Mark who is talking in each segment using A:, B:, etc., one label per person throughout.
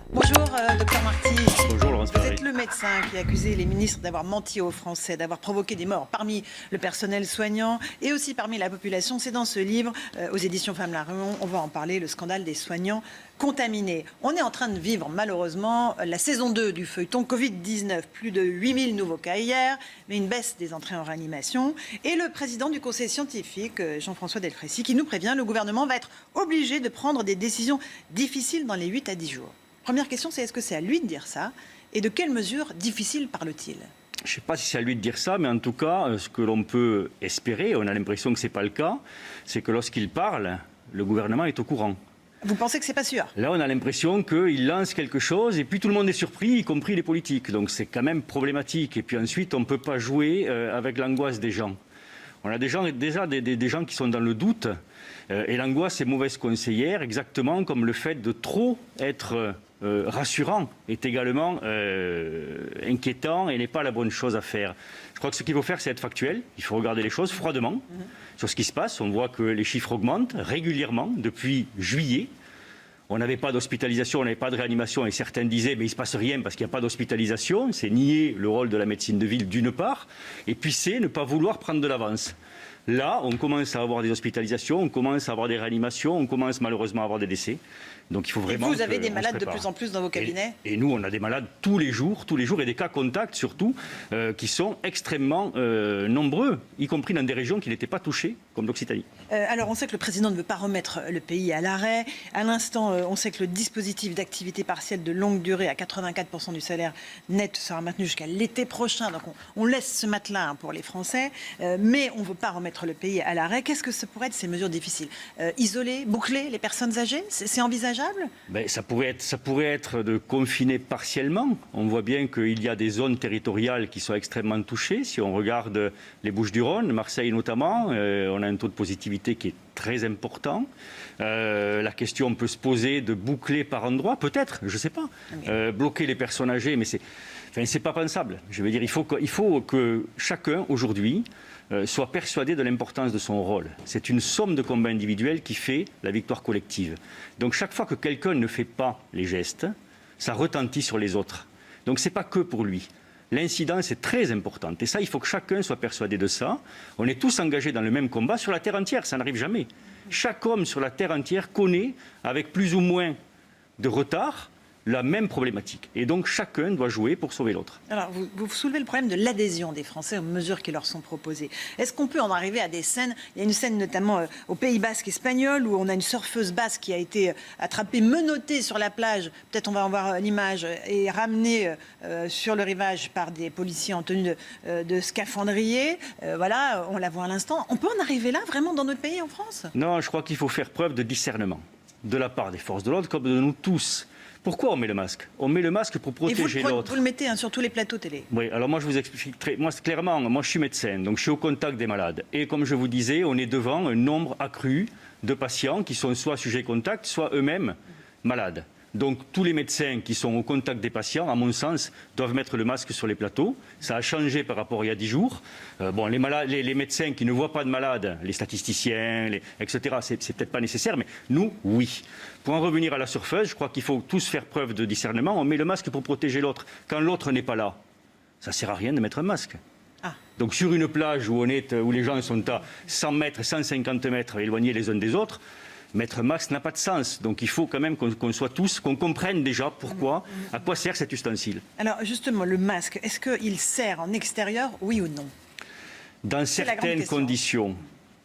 A: Bonjour, docteur Marty.
B: Bonjour Laurence
A: Vous
B: Ferrari.
A: êtes le médecin qui a accusé les ministres d'avoir menti aux Français, d'avoir provoqué des morts parmi le personnel soignant et aussi parmi la population. C'est dans ce livre, aux éditions Femmes Larion, on va en parler, le scandale des soignants contaminés. On est en train de vivre malheureusement la saison 2 du feuilleton Covid-19. Plus de 8000 nouveaux cas hier, mais une baisse des entrées en réanimation. Et le président du conseil scientifique, Jean-François Delfraissy, qui nous prévient, le gouvernement va être obligé de prendre des décisions difficiles dans les 8 à 10 jours. Première question, c'est est-ce que c'est à lui de dire ça? Et de quelles mesures difficiles parle-t-il?
B: Je ne sais pas si c'est à lui de dire ça, mais en tout cas, ce que l'on peut espérer, on a l'impression que ce n'est pas le cas, c'est que lorsqu'il parle, le gouvernement est au courant.
A: Vous pensez que c'est pas sûr?
B: Là, on a l'impression qu'il lance quelque chose et puis tout le monde est surpris, y compris les politiques. Donc c'est quand même problématique. Et puis ensuite, on ne peut pas jouer avec l'angoisse des gens. On a déjà des gens qui sont dans le doute. Et l'angoisse est mauvaise conseillère, exactement comme le fait de trop être rassurant est également inquiétant et n'est pas la bonne chose à faire. Je crois que ce qu'il faut faire, c'est être factuel. Il faut regarder les choses froidement sur ce qui se passe. On voit que les chiffres augmentent régulièrement depuis juillet. On n'avait pas d'hospitalisation, on n'avait pas de réanimation et certains disaient mais il ne se passe rien parce qu'il n'y a pas d'hospitalisation. C'est nier le rôle de la médecine de ville d'une part et puis c'est ne pas vouloir prendre de l'avance. Là, on commence à avoir des hospitalisations, on commence à avoir des réanimations, on commence malheureusement à avoir des décès. Donc il faut vraiment.
A: Et vous avez des malades de plus en plus dans vos cabinets?
B: Et nous, on a des malades tous les jours, et des cas contacts surtout, qui sont extrêmement nombreux, y compris dans des régions qui n'étaient pas touchées, comme l'Occitanie.
A: Alors on sait que le président ne veut pas remettre le pays à l'arrêt. À l'instant, on sait que le dispositif d'activité partielle de longue durée à 84% du salaire net sera maintenu jusqu'à l'été prochain. Donc on laisse ce matelas pour les Français, mais on ne veut pas remettre le pays à l'arrêt. Qu'est-ce que ça pourrait être ces mesures difficiles? Isoler, boucler les personnes âgées, c'est envisageable?
B: Ben, ça pourrait être de confiner partiellement. On voit bien qu'il y a des zones territoriales qui sont extrêmement touchées. Si on regarde les Bouches-du-Rhône, Marseille notamment, on a un taux de positivité qui est très important. La question peut se poser de boucler par endroit, peut-être, je ne sais pas. Bloquer les personnes âgées, mais c'est pas pensable. Je veux dire, il faut que chacun, aujourd'hui, soit persuadé de l'importance de son rôle. C'est une somme de combats individuels qui fait la victoire collective. Donc chaque fois que quelqu'un ne fait pas les gestes, ça retentit sur les autres. Donc ce n'est pas que pour lui. L'incidence est très importante. Et ça, il faut que chacun soit persuadé de ça. On est tous engagés dans le même combat sur la terre entière. Ça n'arrive jamais. Chaque homme sur la terre entière connaît, avec plus ou moins de retard, la même problématique. Et donc, chacun doit jouer pour sauver l'autre.
A: Alors, vous soulevez le problème de l'adhésion des Français aux mesures qui leur sont proposées. Est-ce qu'on peut en arriver à des scènes? Il y a une scène notamment au Pays Basque espagnol où on a une surfeuse basque qui a été attrapée, menottée sur la plage. Peut-être on va en voir l'image, et ramenée sur le rivage par des policiers en tenue de scaphandrier. Voilà, on la voit à l'instant. On peut en arriver là, vraiment, dans notre pays, en France?
B: Non, je crois qu'il faut faire preuve de discernement de la part des forces de l'ordre comme de nous tous. Pourquoi on met le masque? On met le masque pour protéger l'autre.
A: Vous le mettez sur tous les plateaux télé.
B: Oui, alors moi je vous explique clairement, moi je suis médecin, donc je suis au contact des malades. Et comme je vous disais, on est devant un nombre accru de patients qui sont soit sujets contact, soit eux-mêmes malades. Donc tous les médecins qui sont au contact des patients, à mon sens, doivent mettre le masque sur les plateaux. Ça a changé par rapport à il y a 10 jours. Les médecins qui ne voient pas de malades, les statisticiens, etc., c'est peut-être pas nécessaire, mais nous, oui. Pour en revenir à la surfeuse, je crois qu'il faut tous faire preuve de discernement. On met le masque pour protéger l'autre. Quand l'autre n'est pas là, ça ne sert à rien de mettre un masque. Donc sur une plage où les gens sont à 100 mètres, 150 mètres éloignés les uns des autres, mettre un masque n'a pas de sens. Donc il faut quand même qu'on soit tous, qu'on comprenne déjà pourquoi, à quoi sert cet ustensile.
A: Alors justement, le masque, est-ce qu'il sert en extérieur, oui ou non?
B: Dans certaines conditions,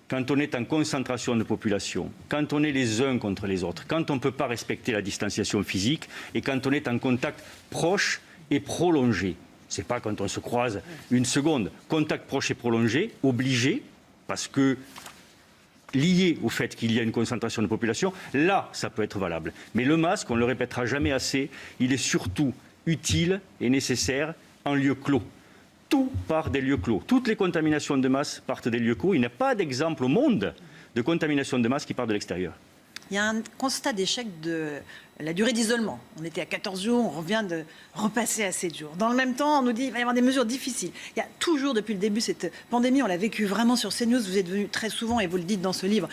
B: quand on est en concentration de population, quand on est les uns contre les autres, quand on ne peut pas respecter la distanciation physique et quand on est en contact proche et prolongé. Ce n'est pas quand on se croise une seconde. Contact proche et prolongé, obligé, parce que lié au fait qu'il y a une concentration de population, là, ça peut être valable. Mais le masque, on ne le répétera jamais assez, il est surtout utile et nécessaire en lieu clos. Tout part des lieux clos. Toutes les contaminations de masse partent des lieux clos. Il n'y a pas d'exemple au monde de contamination de masse qui part de l'extérieur.
A: Il y a un constat d'échec de la durée d'isolement. On était à 14 jours, on revient de repasser à 7 jours. Dans le même temps, on nous dit qu'il va y avoir des mesures difficiles. Il y a toujours, depuis le début, cette pandémie, on l'a vécu vraiment sur CNews. Vous êtes venu très souvent, et vous le dites dans ce livre,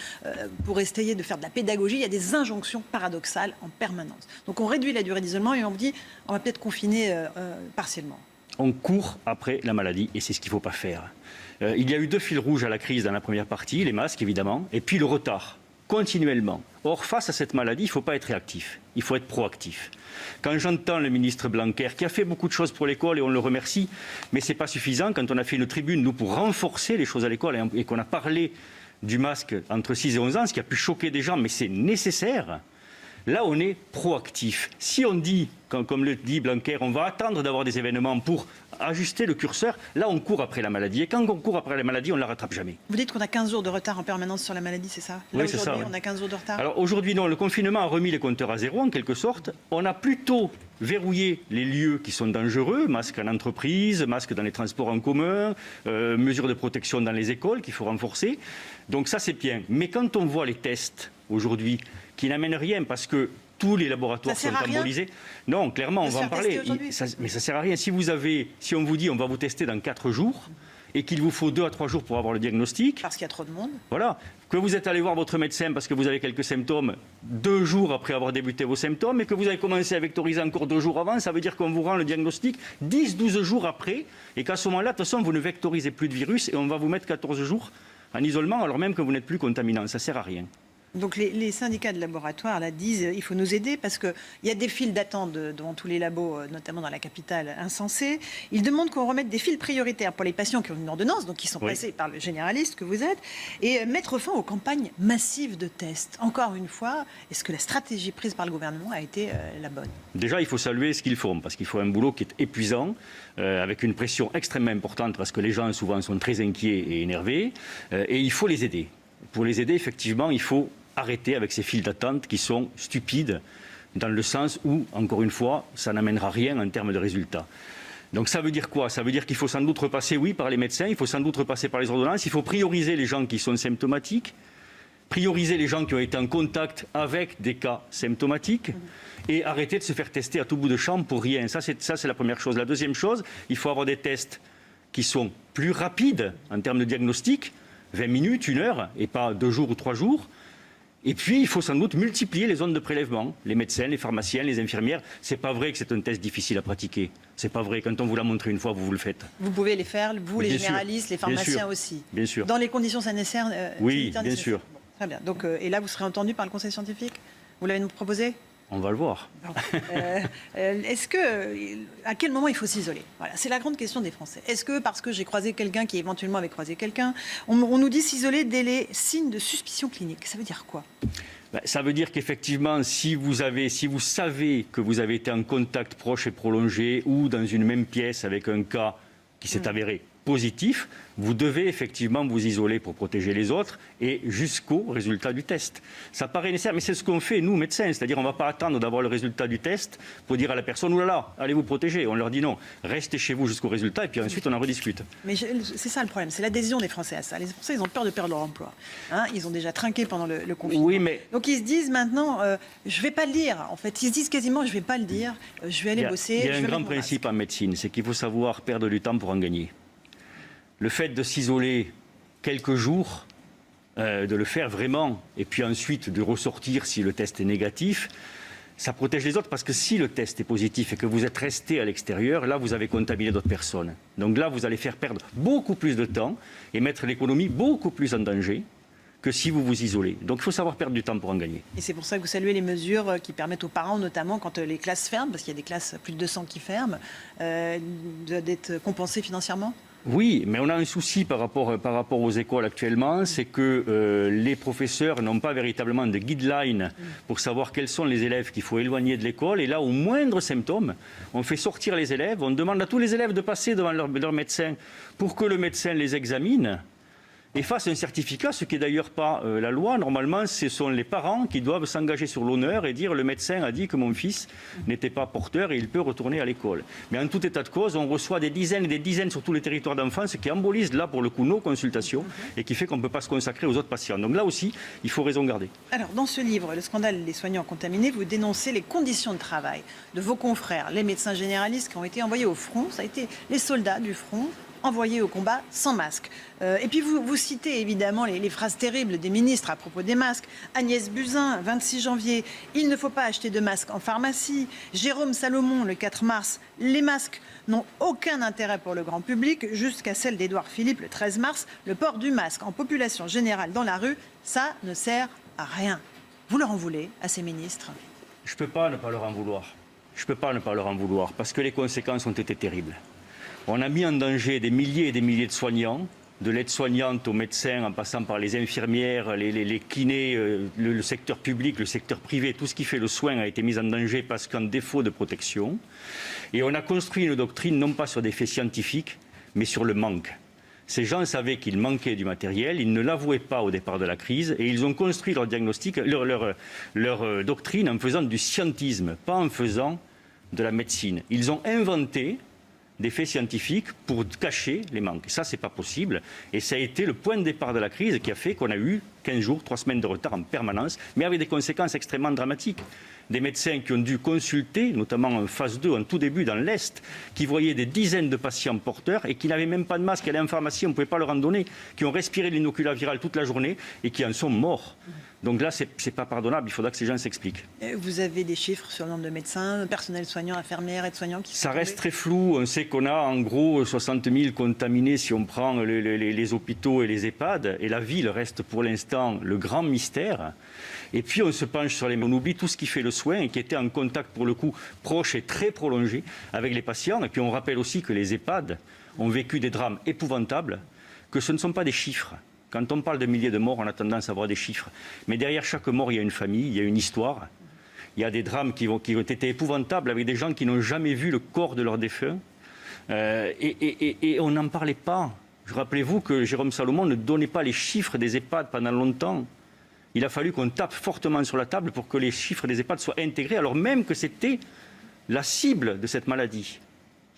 A: pour essayer de faire de la pédagogie. Il y a des injonctions paradoxales en permanence. Donc on réduit la durée d'isolement et on vous dit on va peut-être confiner partiellement.
B: On court après la maladie et c'est ce qu'il ne faut pas faire. Il y a eu 2 fils rouges à la crise dans la première partie, les masques évidemment, et puis le retard, continuellement. Or, face à cette maladie, il ne faut pas être réactif, il faut être proactif. Quand j'entends le ministre Blanquer, qui a fait beaucoup de choses pour l'école et on le remercie, mais ce n'est pas suffisant, quand on a fait une tribune, nous, pour renforcer les choses à l'école et qu'on a parlé du masque entre 6 et 11 ans, ce qui a pu choquer des gens, mais c'est nécessaire. Là, on est proactif. Si on dit, comme le dit Blanquer, on va attendre d'avoir des événements pour ajuster le curseur, là, on court après la maladie. Et quand on court après la maladie, on ne la rattrape jamais.
A: Vous dites qu'on a 15 jours de retard en permanence sur la maladie, c'est ça?
B: Oui, c'est ça.
A: Aujourd'hui, on a 15 jours de retard.
B: Alors aujourd'hui, non, le confinement a remis les compteurs à zéro, en quelque sorte. On a plutôt verrouillé les lieux qui sont dangereux, masques en entreprise, masques dans les transports en commun, mesures de protection dans les écoles qu'il faut renforcer. Donc ça, c'est bien. Mais quand on voit les tests aujourd'hui, qui n'amènent rien parce que tous les laboratoires sont embolisés. Non, clairement, on va en parler. Mais ça ne sert à rien. Si on vous dit on va vous tester dans 4 jours et qu'il vous faut 2 à 3 jours pour avoir le diagnostic.
A: Parce qu'il y a trop de monde.
B: Voilà. Que vous êtes allé voir votre médecin parce que vous avez quelques symptômes 2 jours après avoir débuté vos symptômes et que vous avez commencé à vectoriser encore 2 jours avant, ça veut dire qu'on vous rend le diagnostic 10-12 jours après et qu'à ce moment-là, de toute façon, vous ne vectorisez plus de virus et on va vous mettre 14 jours en isolement alors même que vous n'êtes plus contaminant. Ça ne sert à rien.
A: Donc les syndicats de laboratoires là, disent il faut nous aider parce qu'il y a des files d'attente devant tous les labos, notamment dans la capitale, insensés. Ils demandent qu'on remette des files prioritaires pour les patients qui ont une ordonnance, donc qui sont passés par le généraliste que vous êtes, et mettre fin aux campagnes massives de tests. Encore une fois, est-ce que la stratégie prise par le gouvernement a été la bonne?
B: Déjà, il faut saluer ce qu'ils font, parce qu'ils font un boulot qui est épuisant, avec une pression extrêmement importante, parce que les gens souvent sont très inquiets et énervés, et il faut les aider. Pour les aider, effectivement, il faut arrêter avec ces files d'attente qui sont stupides, dans le sens où, encore une fois, ça n'amènera rien en termes de résultats. Donc ça veut dire quoi? Ça veut dire qu'il faut sans doute repasser, oui, par les médecins, il faut sans doute repasser par les ordonnances, il faut prioriser les gens qui sont symptomatiques, prioriser les gens qui ont été en contact avec des cas symptomatiques et arrêter de se faire tester à tout bout de champ pour rien. Ça, c'est la première chose. La deuxième chose, il faut avoir des tests qui sont plus rapides en termes de diagnostic, 20 minutes, 1 heure, et pas 2 jours ou 3 jours. Et puis, il faut sans doute multiplier les zones de prélèvement. Les médecins, les pharmaciens, les infirmières. C'est pas vrai que c'est un test difficile à pratiquer. C'est pas vrai. Quand on vous l'a montré une fois, vous le faites.
A: Vous pouvez les faire, vous, les généralistes, les pharmaciens aussi.
B: Bien sûr.
A: Dans les conditions sanitaires.
B: Oui, bien sûr.
A: Bon, très bien. Donc, et là, vous serez entendu par le Conseil scientifique? Vous l'avez nous proposé?
B: On va le voir.
A: Bon. À quel moment il faut s'isoler? Voilà, c'est la grande question des Français. Est-ce que parce que j'ai croisé quelqu'un qui éventuellement avait croisé quelqu'un, on nous dit s'isoler dès les signes de suspicion clinique? Ça veut dire quoi?
B: Ça veut dire qu'effectivement, si vous savez que vous avez été en contact proche et prolongé ou dans une même pièce avec un cas qui s'est avéré positif, vous devez effectivement vous isoler pour protéger les autres et jusqu'au résultat du test. Ça paraît nécessaire, mais c'est ce qu'on fait, nous, médecins. C'est-à-dire on ne va pas attendre d'avoir le résultat du test pour dire à la personne « Oulala, allez vous protéger ». On leur dit non, restez chez vous jusqu'au résultat et puis ensuite on en rediscute.
A: Mais c'est ça le problème, c'est l'adhésion des Français à ça. Les Français, ils ont peur de perdre leur emploi. Hein, ils ont déjà trinqué pendant le confinement.
B: Oui, mais...
A: Donc ils se disent maintenant je ne vais pas le dire. En fait, ils se disent quasiment je ne vais pas le dire, je vais aller bosser.
B: Il y a un grand principe en médecine, c'est qu'il faut savoir perdre du temps pour en gagner. Le fait de s'isoler quelques jours, de le faire vraiment, et puis ensuite de ressortir si le test est négatif, ça protège les autres parce que si le test est positif et que vous êtes resté à l'extérieur, là vous avez contaminé d'autres personnes. Donc là vous allez faire perdre beaucoup plus de temps et mettre l'économie beaucoup plus en danger que si vous vous isolez. Donc il faut savoir perdre du temps pour en gagner.
A: Et c'est pour ça que vous saluez les mesures qui permettent aux parents, notamment quand les classes ferment, parce qu'il y a des classes, plus de 200 qui ferment, d'être compensés financièrement?
B: Oui, mais on a un souci par rapport aux écoles actuellement, c'est que les professeurs n'ont pas véritablement de guidelines pour savoir quels sont les élèves qu'il faut éloigner de l'école. Et là, au moindre symptôme, on fait sortir les élèves, on demande à tous les élèves de passer devant leur médecin pour que le médecin les examine. et fasse un certificat, ce qui n'est d'ailleurs pas la loi. Normalement, ce sont les parents qui doivent s'engager sur l'honneur et dire le médecin a dit que mon fils n'était pas porteur et il peut retourner à l'école. Mais en tout état de cause, on reçoit des dizaines et des dizaines sur tous les territoires d'enfance, ce qui embolise là pour le coup nos consultations et qui fait qu'on ne peut pas se consacrer aux autres patients. Donc là aussi, il faut raison garder.
A: Alors, dans ce livre, Le scandale des soignants contaminés, vous dénoncez les conditions de travail de vos confrères, les médecins généralistes qui ont été envoyés au front. Ça a été les soldats du front envoyés au combat sans masque. Et puis vous citez évidemment les phrases terribles des ministres à propos des masques. Agnès Buzyn, 26 janvier, il ne faut pas acheter de masques en pharmacie. Jérôme Salomon, le 4 mars, les masques n'ont aucun intérêt pour le grand public, jusqu'à celle d'Édouard Philippe, le 13 mars, le port du masque en population générale dans la rue, ça ne sert à rien. Vous leur en voulez à ces ministres?
B: Je ne peux pas ne pas leur en vouloir. Je ne peux pas ne pas leur en vouloir parce que les conséquences ont été terribles. On a mis en danger des milliers et des milliers de soignants, de l'aide-soignante aux médecins, en passant par les infirmières, les kinés, le secteur public, le secteur privé, tout ce qui fait le soin a été mis en danger parce qu'en défaut de protection. Et on a construit une doctrine non pas sur des faits scientifiques, mais sur le manque. Ces gens savaient qu'il manquait du matériel, ils ne l'avouaient pas au départ de la crise et ils ont construit leur diagnostic, leur doctrine en faisant du scientisme, pas en faisant de la médecine. Ils ont inventé des faits scientifiques pour cacher les manques. Ça, c'est pas possible. Et ça a été le point de départ de la crise qui a fait qu'on a eu 15 jours, 3 semaines de retard en permanence, mais avec des conséquences extrêmement dramatiques. Des médecins qui ont dû consulter, notamment en phase 2, en tout début dans l'Est, qui voyaient des dizaines de patients porteurs et qui n'avaient même pas de masque, qui allaient en pharmacie, on ne pouvait pas leur en donner, qui ont respiré l'inocula viral toute la journée et qui en sont morts. Donc là, ce n'est pas pardonnable, il faudra que ces gens s'expliquent.
A: Vous avez des chiffres sur le nombre de médecins, personnel soignant, infirmières, aides-soignants qui sont
B: Ça reste
A: tombés?
B: très flou. On sait qu'on a en gros 60 000 contaminés si on prend les hôpitaux et les EHPAD. Et la ville reste pour l'instant le grand mystère. Et puis on se penche sur on oublie tout ce qui fait le soin et qui était en contact pour le coup proche et très prolongé avec les patients. Et puis on rappelle aussi que les EHPAD ont vécu des drames épouvantables, que ce ne sont pas des chiffres. Quand on parle de milliers de morts, on a tendance à voir des chiffres. Mais derrière chaque mort, il y a une famille, il y a une histoire. Il y a des drames qui ont été épouvantables avec des gens qui n'ont jamais vu le corps de leurs défunts. Et on n'en parlait pas. Rappelez-vous que Jérôme Salomon ne donnait pas les chiffres des EHPAD pendant longtemps. Il a fallu qu'on tape fortement sur la table pour que les chiffres des EHPAD soient intégrés, alors même que c'était la cible de cette maladie.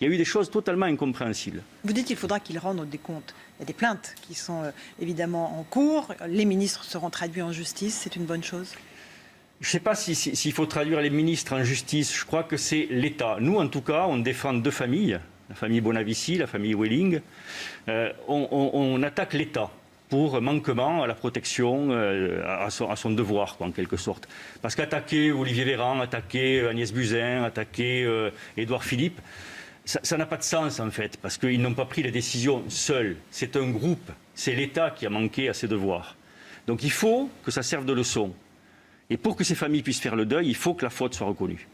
B: Il y a eu des choses totalement incompréhensibles.
A: Vous dites qu'il faudra qu'ils rendent des comptes. Il y a des plaintes qui sont évidemment en cours. Les ministres seront traduits en justice. C'est une bonne chose?
B: Je ne sais pas s'il faut traduire les ministres en justice. Je crois que c'est l'État. Nous, en tout cas, on défend deux familles. La famille Bonavici, la famille Welling. On attaque l'État pour manquement à la protection, à son devoir, quoi, en quelque sorte. Parce qu'attaquer Olivier Véran, attaquer Agnès Buzyn, attaquer Édouard Philippe, ça n'a pas de sens, en fait, parce qu'ils n'ont pas pris les décisions seuls. C'est un groupe, c'est l'État qui a manqué à ses devoirs. Donc il faut que ça serve de leçon. Et pour que ces familles puissent faire le deuil, il faut que la faute soit reconnue.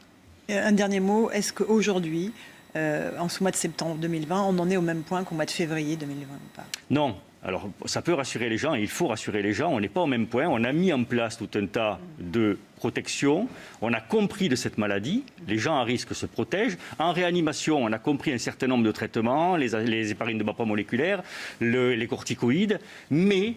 A: Un dernier mot, est-ce qu'aujourd'hui, en ce mois de septembre 2020, on en est au même point qu'au mois de février 2020 ou pas?
B: Non. Alors, ça peut rassurer les gens, et il faut rassurer les gens. On n'est pas au même point. On a mis en place tout un tas de protections. On a compris de cette maladie. Les gens à risque se protègent. En réanimation, on a compris un certain nombre de traitements, les héparines de bas poids moléculaires, les corticoïdes. Mais,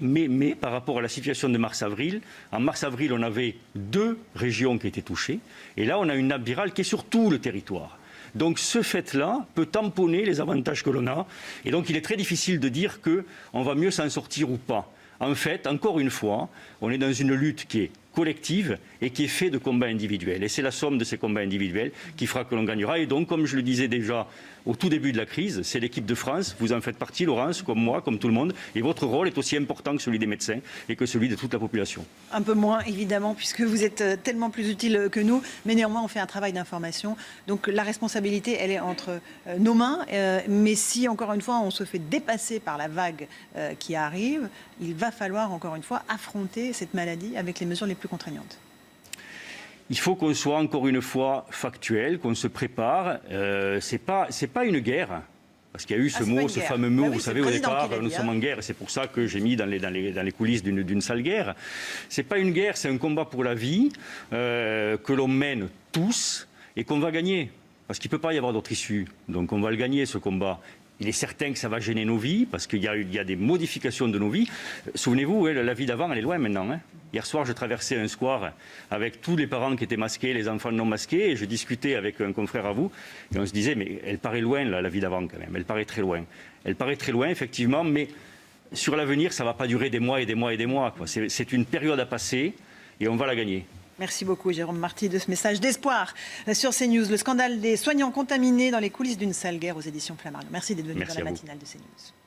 B: par rapport à la situation de mars-avril, en mars-avril, on avait 2 régions qui étaient touchées. Et là, on a une nappe virale qui est sur tout le territoire. Donc ce fait-là peut tamponner les avantages que l'on a. Et donc il est très difficile de dire qu'on va mieux s'en sortir ou pas. En fait, encore une fois, on est dans une lutte qui est collective et qui est faite de combats individuels. Et c'est la somme de ces combats individuels qui fera que l'on gagnera. Et donc, comme je le disais déjà au tout début de la crise, c'est l'équipe de France. Vous en faites partie, Laurence, comme moi, comme tout le monde. Et votre rôle est aussi important que celui des médecins et que celui de toute la population. Un
A: peu moins, évidemment, puisque vous êtes tellement plus utile que nous. Mais néanmoins, on fait un travail d'information. Donc la responsabilité, elle est entre nos mains. Mais si, encore une fois, on se fait dépasser par la vague qui arrive, il va falloir, encore une fois, affronter cette maladie avec les mesures les plus contraignantes.
B: Il faut qu'on soit encore une fois factuel, qu'on se prépare. C'est pas une guerre, parce qu'il y a eu ce mot, ce fameux mot. Vous savez, au départ, nous sommes en guerre, et c'est pour ça que j'ai mis dans les coulisses d'une sale guerre. C'est pas une guerre, c'est un combat pour la vie que l'on mène tous et qu'on va gagner, parce qu'il peut pas y avoir d'autre issue. Donc on va le gagner, ce combat. Il est certain que ça va gêner nos vies, parce qu'il y a des modifications de nos vies. Souvenez-vous, la vie d'avant, elle est loin maintenant. Hier soir, je traversais un square avec tous les parents qui étaient masqués, les enfants non masqués, et je discutais avec un confrère à vous, et on se disait, mais elle paraît loin, la vie d'avant quand même. Elle paraît très loin. Elle paraît très loin, effectivement, mais sur l'avenir, ça ne va pas durer des mois et des mois et des mois. C'est une période à passer, et on va la gagner.
A: Merci beaucoup Jérôme Marty de ce message d'espoir sur CNews. Le scandale des soignants contaminés dans les coulisses d'une sale guerre aux éditions Flammarion. Merci d'être venu dans la matinale de CNews.